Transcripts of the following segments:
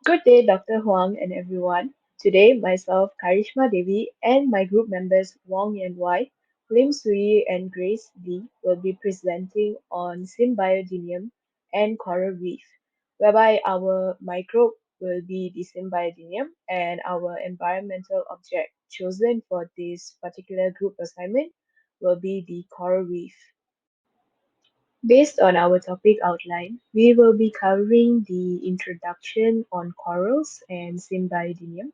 Good day, Dr. Huang and everyone. Today, myself, Karishma Devi, and my group members Wong Yan Wai, Lim Sui, and Grace Lee will be presenting on Symbiodinium and coral reef, whereby our microbe will be the Symbiodinium and our environmental object chosen for this particular group assignment will be the coral reef. Based on our topic outline, we will be covering the introduction on corals and Symbiodinium.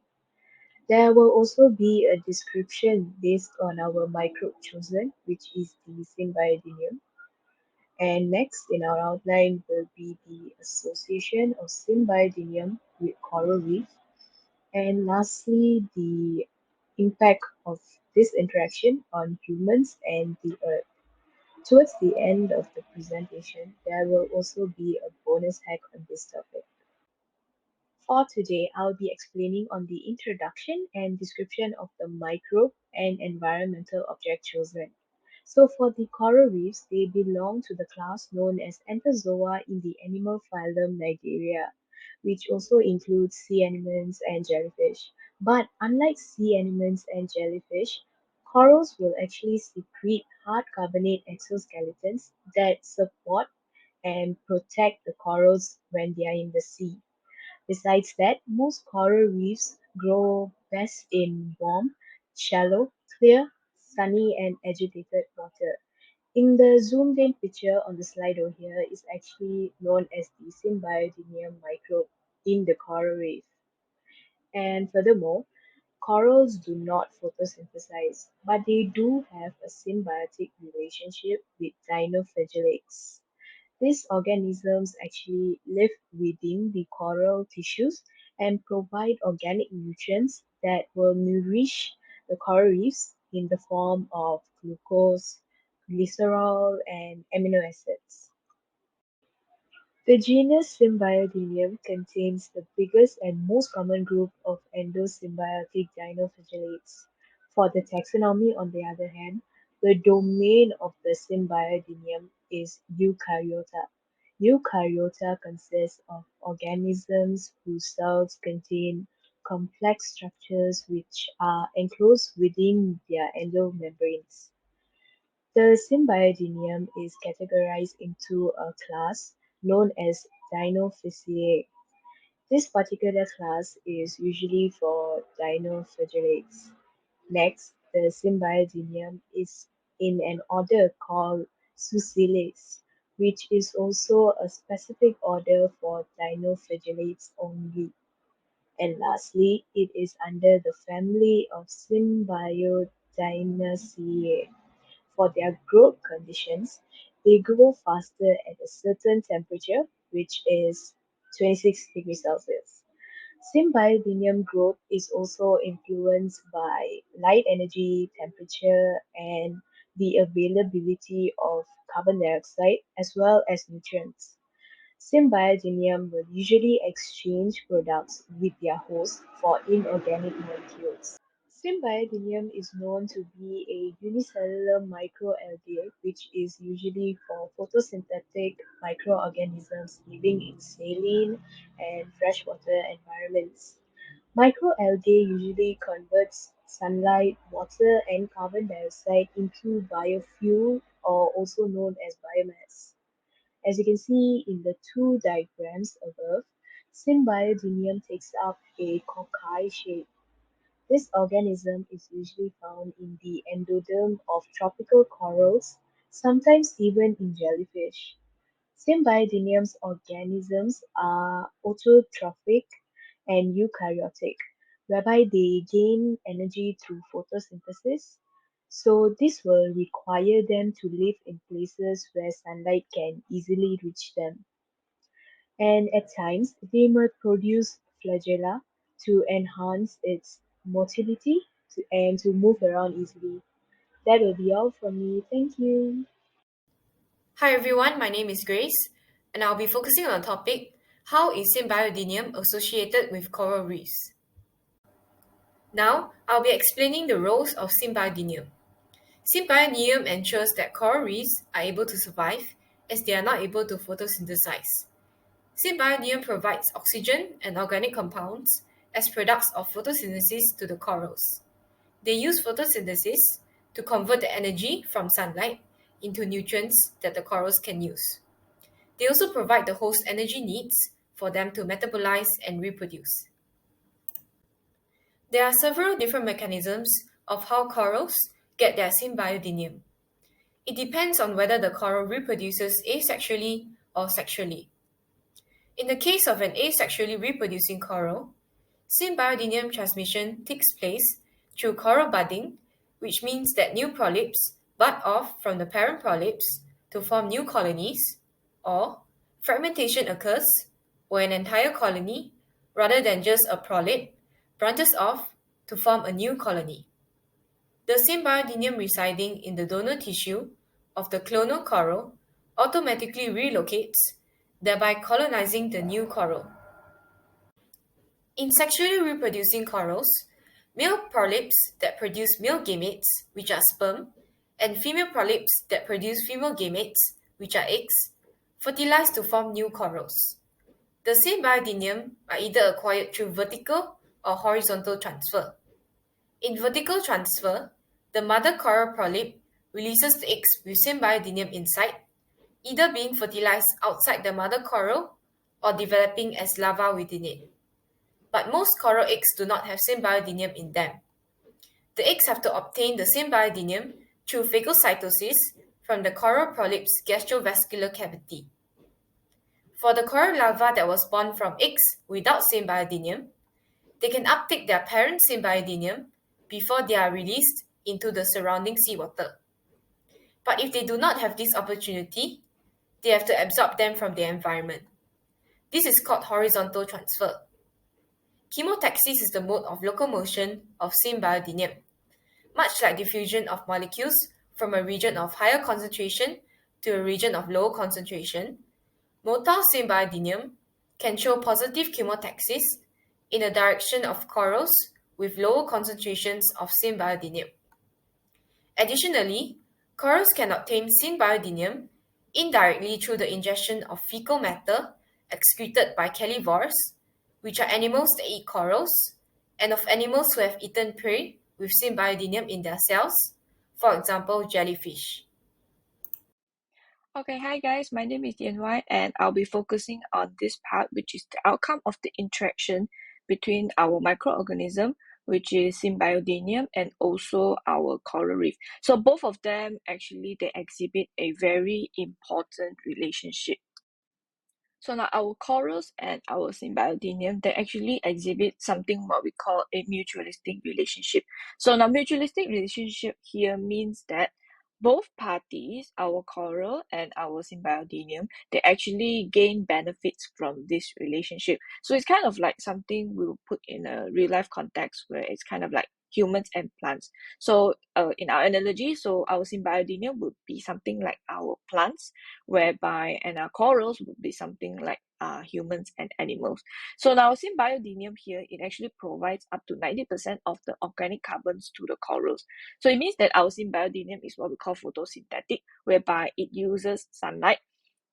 There will also be a description based on our microbe chosen, which is the Symbiodinium. And next in our outline will be the association of Symbiodinium with coral reef. And lastly, the impact of this interaction on humans and the earth. Towards the end of the presentation, there will also be a bonus hack on this topic. For today, I'll be explaining on the introduction and description of the microbe and environmental object chosen. So for the coral reefs, they belong to the class known as Anthozoa in the animal phylum Nigeria, which also includes sea anemones and jellyfish. But unlike sea anemones and jellyfish, corals will actually secrete hard carbonate exoskeletons that support and protect the corals when they are in the sea. Besides that, most coral reefs grow best in warm, shallow, clear, sunny, and agitated water. In the zoomed in picture on the slide over here is actually known as the Symbiodinium microbe in the coral reef. And furthermore, corals do not photosynthesize, but they do have a symbiotic relationship with dinoflagellates. These organisms actually live within the coral tissues and provide organic nutrients that will nourish the coral reefs in the form of glucose, glycerol, and amino acids. The genus Symbiodinium contains the biggest and most common group of endosymbiotic dinoflagellates. For the taxonomy, on the other hand, the domain of the Symbiodinium is Eukaryota. Eukaryota consists of organisms whose cells contain complex structures which are enclosed within their endomembranes. The Symbiodinium is categorized into a class known as Dinophyceae. This particular class is usually for dinoflagellates. Next, the Symbiodinium is in an order called Sucellales, which is also a specific order for dinoflagellates only. And lastly, it is under the family of Symbiodinaceae. For their growth conditions, they grow faster at a certain temperature, which is 26 degrees Celsius. Symbiodinium growth is also influenced by light energy, temperature, and the availability of carbon dioxide as well as nutrients. Symbiodinium will usually exchange products with their host for inorganic molecules. Symbiodinium is known to be a unicellular microalgae, which is usually for photosynthetic microorganisms living in saline and freshwater environments. Microalgae usually converts sunlight, water, and carbon dioxide into biofuel, or also known as biomass. As you can see in the two diagrams above, Symbiodinium takes up a cocci shape. This organism is usually found in the endoderm of tropical corals, sometimes even in jellyfish. Symbiodinium's organisms are autotrophic and eukaryotic, whereby they gain energy through photosynthesis. So this will require them to live in places where sunlight can easily reach them. And at times, they might produce flagella to enhance its motility and to move around easily. That will be all from me. Thank you. Hi everyone, my name is Grace, and I'll be focusing on the topic how is Symbiodinium associated with coral reefs? Now, I'll be explaining the roles of Symbiodinium. Symbiodinium ensures that coral reefs are able to survive as they are not able to photosynthesize. Symbiodinium provides oxygen and organic compounds as products of photosynthesis to the corals. They use photosynthesis to convert the energy from sunlight into nutrients that the corals can use. They also provide the host energy needs for them to metabolize and reproduce. There are several different mechanisms of how corals get their symbiodinium. It depends on whether the coral reproduces asexually or sexually. In the case of an asexually reproducing coral, symbiodinium transmission takes place through coral budding, which means that new polyps bud off from the parent polyps to form new colonies, or fragmentation occurs, where an entire colony, rather than just a polyp, branches off to form a new colony. The symbiodinium residing in the donor tissue of the clonal coral automatically relocates, thereby colonizing the new coral. In sexually reproducing corals, male polyps that produce male gametes, which are sperm, and female polyps that produce female gametes, which are eggs, fertilize to form new corals. The symbiodinium are either acquired through vertical or horizontal transfer. In vertical transfer, the mother coral polyp releases the eggs with symbiodinium inside, either being fertilized outside the mother coral or developing as larvae within it. But most coral eggs do not have symbiodinium in them. The eggs have to obtain the symbiodinium through phagocytosis from the coral polyp's gastrovascular cavity. For the coral larva that was born from eggs without symbiodinium, they can uptake their parent symbiodinium before they are released into the surrounding seawater. But if they do not have this opportunity, they have to absorb them from the environment. This is called horizontal transfer. Chemotaxis is the mode of locomotion of symbiodinium. Much like diffusion of molecules from a region of higher concentration to a region of lower concentration, motile symbiodinium can show positive chemotaxis in the direction of corals with lower concentrations of symbiodinium. Additionally, corals can obtain symbiodinium indirectly through the ingestion of fecal matter excreted by calivores, which are animals that eat corals, and of animals who have eaten prey with symbiodinium in their cells, for example, jellyfish. Okay, hi guys, my name is Yan and I'll be focusing on this part, which is the outcome of the interaction between our microorganism, which is Symbiodinium, and also our coral reef. So both of them actually they exhibit a very important relationship. So now our corals and our Symbiodinium, they actually exhibit something what we call a mutualistic relationship. So now mutualistic relationship here means that both parties, our coral and our Symbiodinium, they actually gain benefits from this relationship. So it's kind of like something we'll put in a real life context where it's kind of like humans and plants. So in our analogy, so our Symbiodinium would be something like our plants, whereby and our corals would be something like humans and animals. So now Symbiodinium here, it actually provides up to 90% of the organic carbons to the corals. So it means that our Symbiodinium is what we call photosynthetic, whereby it uses sunlight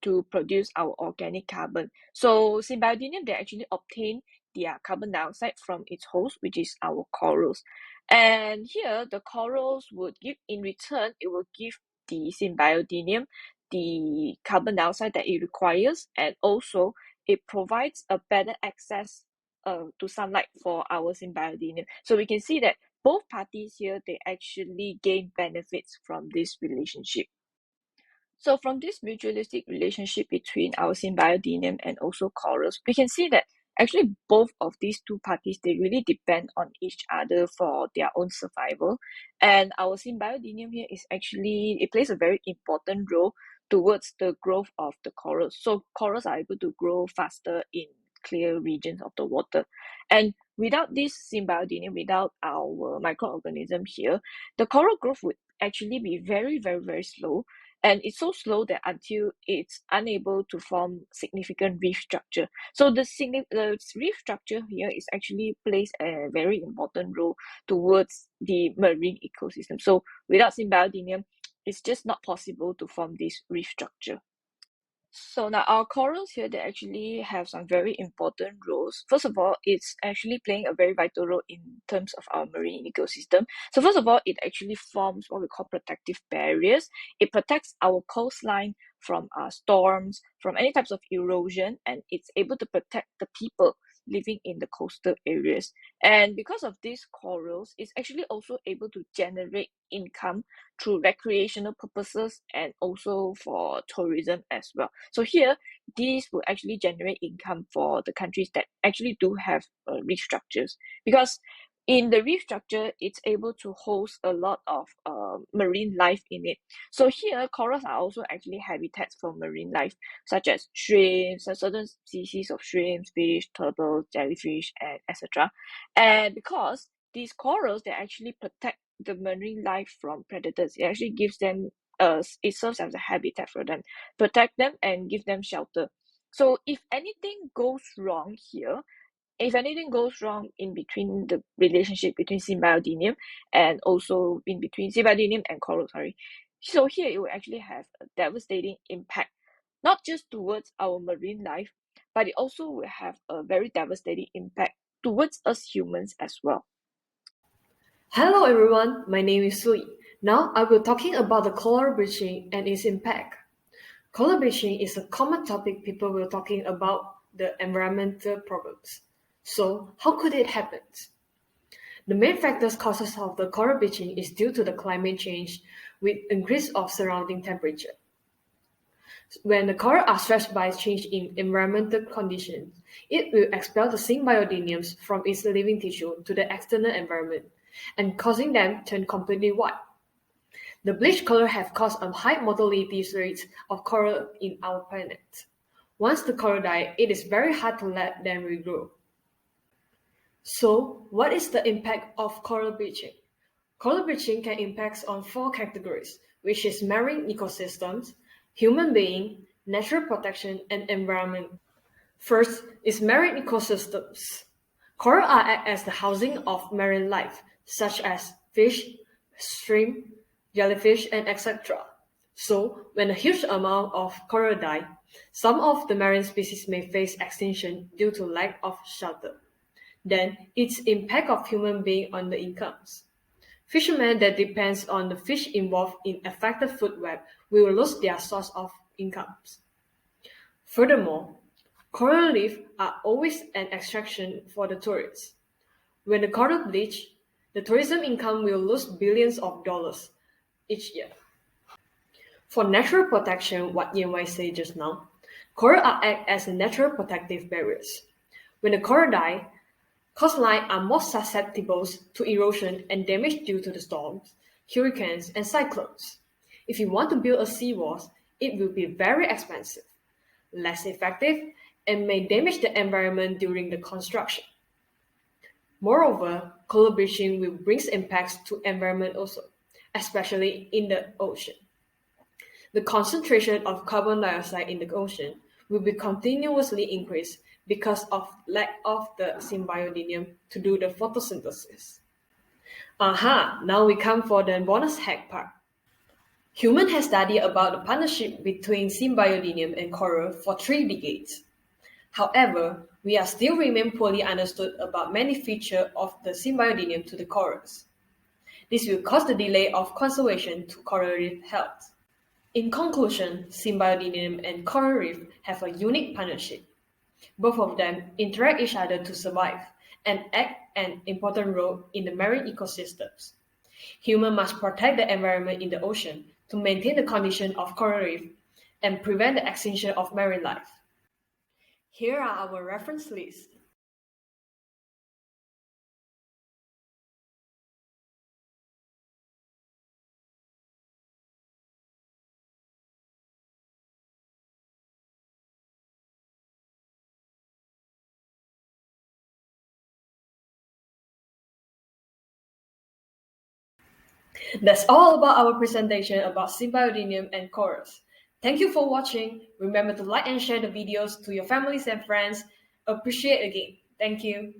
to produce our organic carbon. So Symbiodinium, they actually obtain their carbon dioxide from its host, which is our corals. And here the corals would give, in return, it will give the Symbiodinium the carbon dioxide that it requires, and also it provides a better access to sunlight for our Symbiodinium. So we can see that both parties here, they actually gain benefits from this relationship. So from this mutualistic relationship between our Symbiodinium and also corals, we can see that actually both of these two parties, they really depend on each other for their own survival. And our Symbiodinium here is actually, it plays a very important role towards the growth of the corals. So corals are able to grow faster in clear regions of the water. And without this Symbiodinium, without our microorganism here, the coral growth would actually be very, very, very slow, and it's so slow that until it's unable to form significant reef structure. So the reef structure here is actually plays a very important role towards the marine ecosystem. So without Symbiodinium, it's just not possible to form this reef structure. So now our corals here, they actually have some very important roles. First of all, it's actually playing a very vital role in terms of our marine ecosystem. So first of all, it actually forms what we call protective barriers. It protects our coastline from storms, from any types of erosion, and it's able to protect the people living in the coastal areas. And because of these corals, it's actually also able to generate income through recreational purposes and also for tourism as well. So here, these will actually generate income for the countries that actually do have reef structures, because in the reef structure, it's able to host a lot of marine life in it. So here, corals are also actually habitats for marine life, such as shrimps, certain species of shrimps, fish, turtles, jellyfish, and etc. And because these corals, they actually protect the marine life from predators. It actually gives them it serves as a habitat for them, protect them and give them shelter. So if anything goes wrong here, if anything goes wrong in between the relationship between Symbiodinium and also in between Symbiodinium and coral, sorry. So here it will actually have a devastating impact, not just towards our marine life, but it also will have a very devastating impact towards us humans as well. Hello everyone, my name is Sui. Now I will talking about the coral bleaching and its impact. Coral bleaching is a common topic people will talking about the environmental problems. So how could it happen? The main factors causes of the coral bleaching is due to the climate change with increase of surrounding temperature. When the coral are stressed by change in environmental conditions, it will expel the symbiodiniums from its living tissue to the external environment and causing them turn completely white. The bleached color have caused a high mortality rate of coral in our planet. Once the coral die, it is very hard to let them regrow. So, what is the impact of coral bleaching? Coral bleaching can impact on four categories, which is marine ecosystems, human being, natural protection, and environment. First is marine ecosystems. Coral are act as the housing of marine life, such as fish, shrimp, jellyfish, and etc. So, when a huge amount of coral die, some of the marine species may face extinction due to lack of shelter. Then, its impact of human being on the incomes. Fishermen that depends on the fish involved in affected food web will lose their source of incomes. Furthermore, coral reef are always an attraction for the tourists. When the coral bleach, the tourism income will lose billions of dollars each year. For natural protection, what Yen said just now, coral are act as natural protective barriers. When the coral die, coastlines are more susceptible to erosion and damage due to the storms, hurricanes, and cyclones. If you want to build a seawall, it will be very expensive, less effective, and may damage the environment during the construction. Moreover, coral bleaching will bring impacts to environment also, especially in the ocean. The concentration of carbon dioxide in the ocean will be continuously increased because of lack of the symbiodinium to do the photosynthesis. Aha, now we come for the bonus hack part. Human has studied about the partnership between symbiodinium and coral for 3 decades. However, we are still remain poorly understood about many features of the symbiodinium to the corals. This will cause the delay of conservation to coral reef health. In conclusion, Symbiodinium and coral reef have a unique partnership. Both of them interact each other to survive and act an important role in the marine ecosystems. Humans must protect the environment in the ocean to maintain the condition of coral reef and prevent the extinction of marine life. Here are our reference lists. That's all about our presentation about Symbiodinium and corals. Thank you for watching. Remember to like and share the videos to your families and friends. Appreciate again. Thank you.